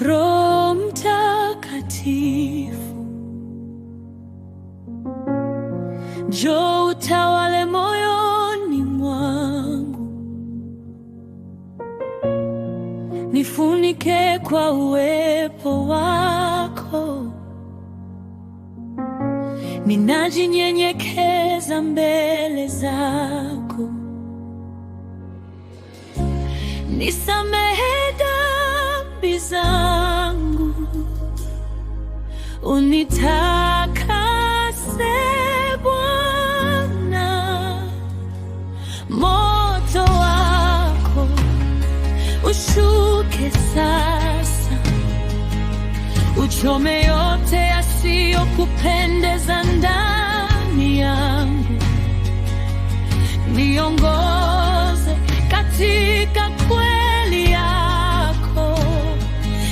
Roho Mtakatifu, njoo utawale moyoni mwangu, nifunike kwa uwepo wako. Ninajinyenyekeza mbele zako, nisamehe dhambi zangu, unitakase Bwana. Moto wako ushuke sasa, uchome yote yasiyokupendeza ndani yangu. Niongoze katika kweli yako,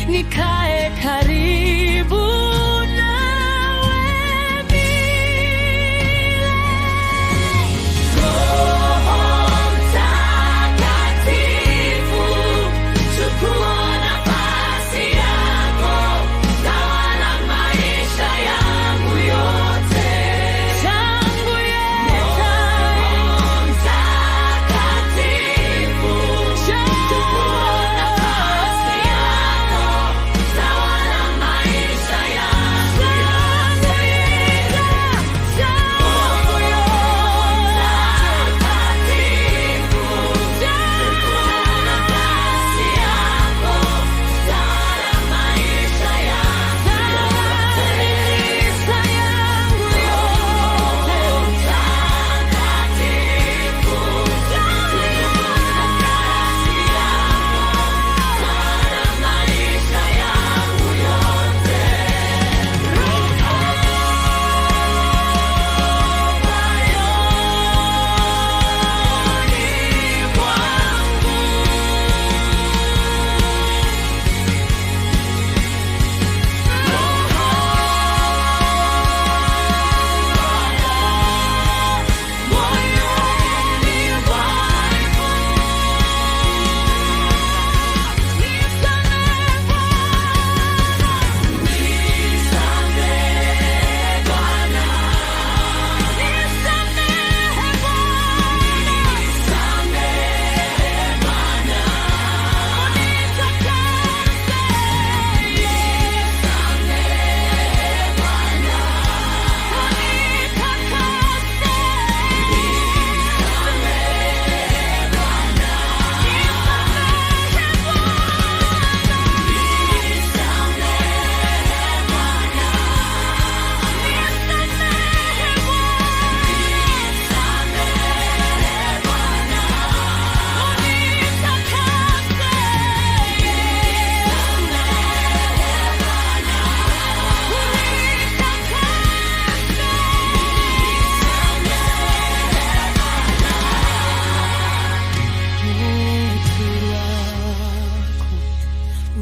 nikae karibu nawe milele. Roho Mtakatifu, chukua nafasi yako, tawala maisha yangu yote. Roho Mtakatifu, chukua nafasi yako, tawala maisha yangu yote.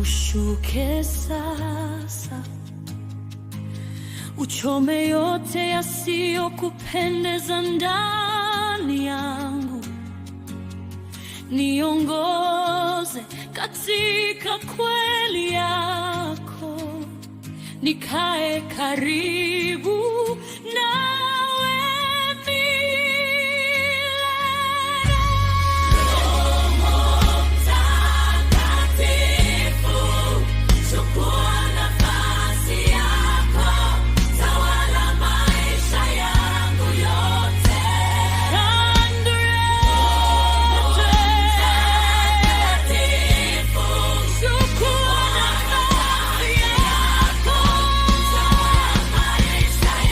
Ushuke sasa, uchome yote yasiyokupendeza ndani yangu. Niongoze katika kweli yako, nikae karibu nawe milele. Roho Mtakatifu, chukua nafasi yako, tawala maisha yangu yote. Roho Mtakatifu, chukua nafasi yako, tawala maisha yangu yote.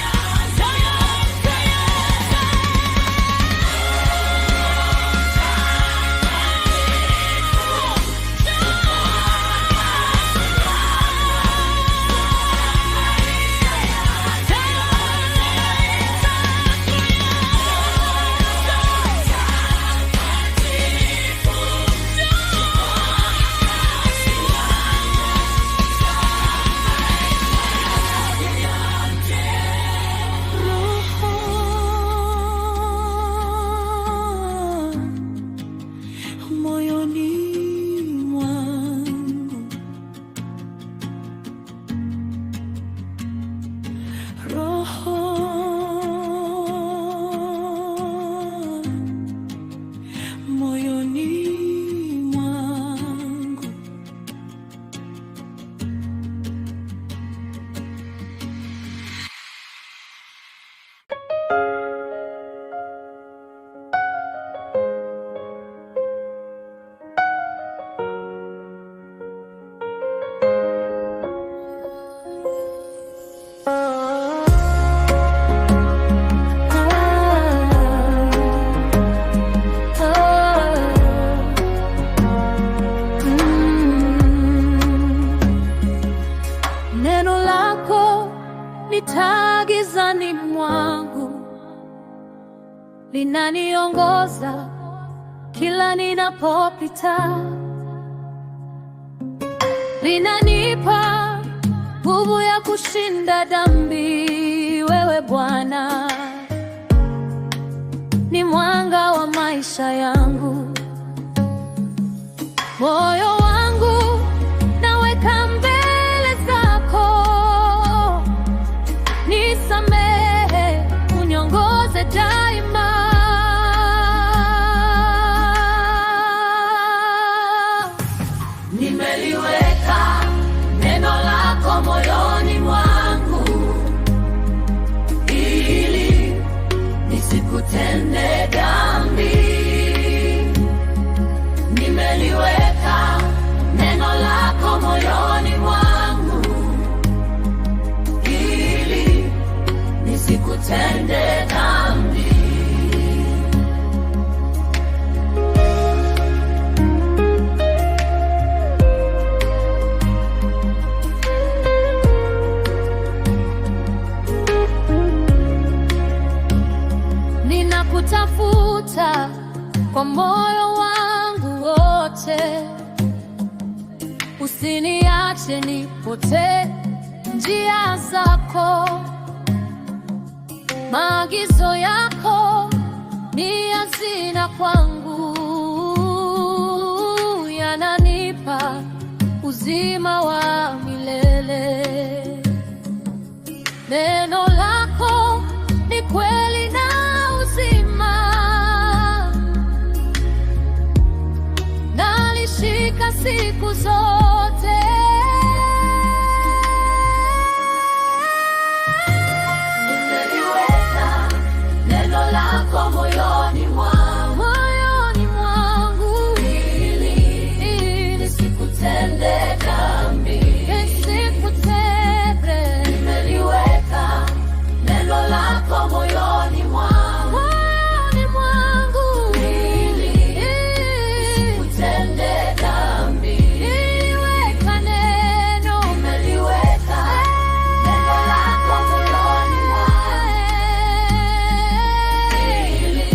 ni taa gizani mwangu, linaniongoza kila ninapopita, linanipa nguvu ya kushinda dhambi. Wewe Bwana ni mwanga wa maisha yangu, moyo wangu naweka mbele zako. Nisamehe, uniongoze daima. Nimeliweka neno lako moyoni mwangu, ili nisikutende dhambi. Nimeliweka neno lako moyoni mwangu, ili nisikutende dhambi. Ninakutafuta kwa moyo wangu wote, usiniache nipotee njia zako. Maagizo yako ni hazina kwangu, yananipa uzima wa milele. Neno lako ni kweli na uzima, nalishika siku zote. Nimeliweka neno lako moyoni mwangu, ili nisikutende dhambi. Nimeliweka neno lako moyoni mwangu, ili nisikutende dhambi. Nimeliweka neno lako moyoni mwangu, ili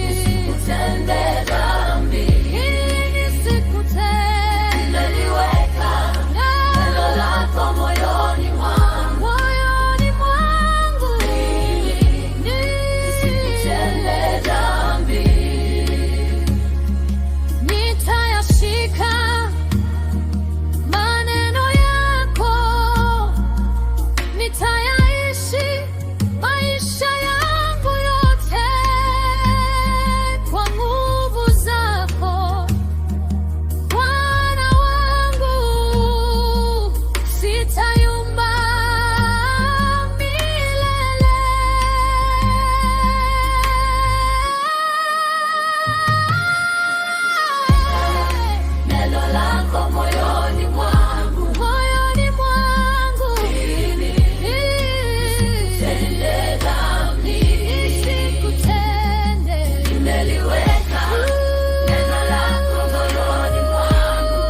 nisikutende dhambi. Nimeliweka neno lako moyoni mwangu, ili nisikutende dhambi. Nitayashika maneno yako, nitayaishi maisha yangu yote kwa nguvu zako, Bwana wangu. Sitayumba milele. Neno lako moyoni mwangu, ili nisikutende dhambi. Nimeliweka neno lako moyoni mwangu,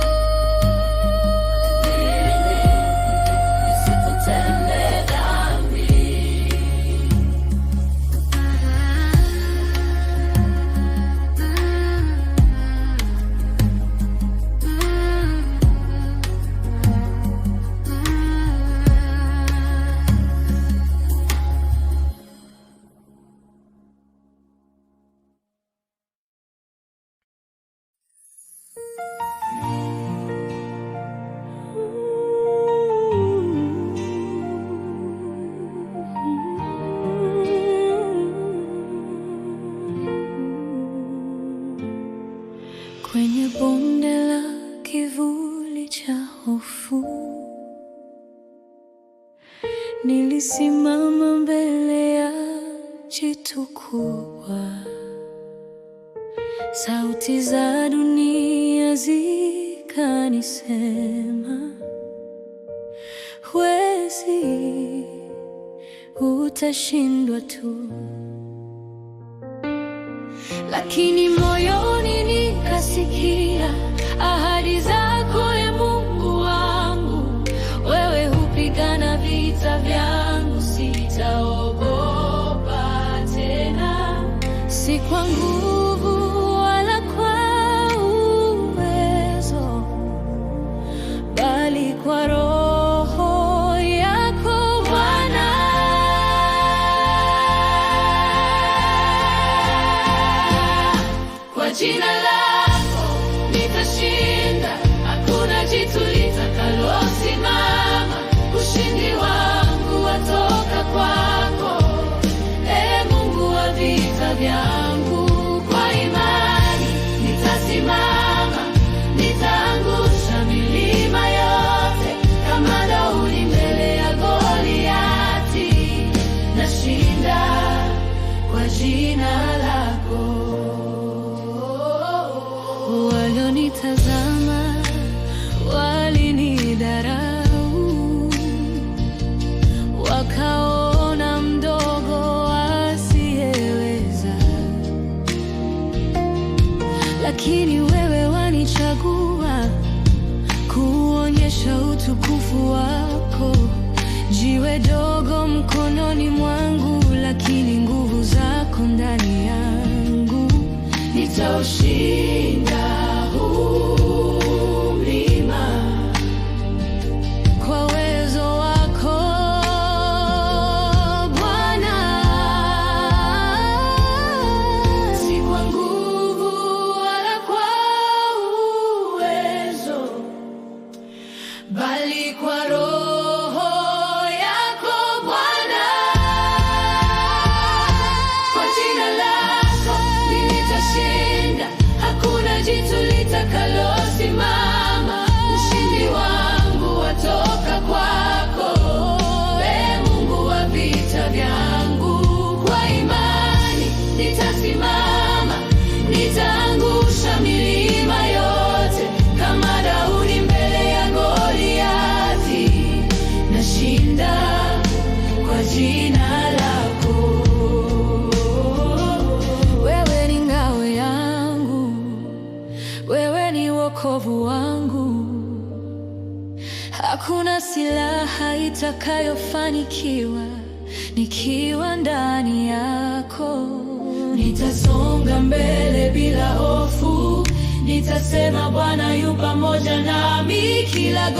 ili nisikutende dhambi. Kwenye bonde la kivuli cha hofu, nilisimama mbele ya jitu kubwa. Sauti za dunia zikanisema, huwezi, utashindwa tu. Lakini moyoni nikasikia ahadi zako, e Mungu wangu, wewe hupigana vita vyangu. jina lako nitashinda, hakuna jitu litakalosimama. Ushindi wangu watoka kwako, Ee Mungu wa vita vyangu. Kwa imani nitasimama, nitaangusha milima yote, kama Daudi mbele ya Goliati. Nashinda kwa jina lako. Walionitazama walinidharau, wakaona mdogo asiyeweza, lakini wewe wanichagua kuonyesha utukufu wako. Jiwe dogo mkononi mwangu, lakini nguvu zako ndani yangu. Nitaushinda huu mlima kwa uwezo wako Bwana, si kwa nguvu wala kwa uwezo, bali kwa Roho yako Bwana. Kwa jina lako nitashinda, hakuna jitu litakalosimama. Ushindi wangu watoka kwako, Ee Mungu wa vita vyangu. Kwa imani nitasimama, nitaangusha milima yote, kama Daudi mbele ya Goliati. Nashinda kwa jina lako. Wewe ni ngao yangu, wewe ni wokovu wangu. Hakuna silaha itakayofanikiwa nikiwa ndani yako. Nitasonga mbele bila hofu, nitasema Bwana yu pamoja nami. Kila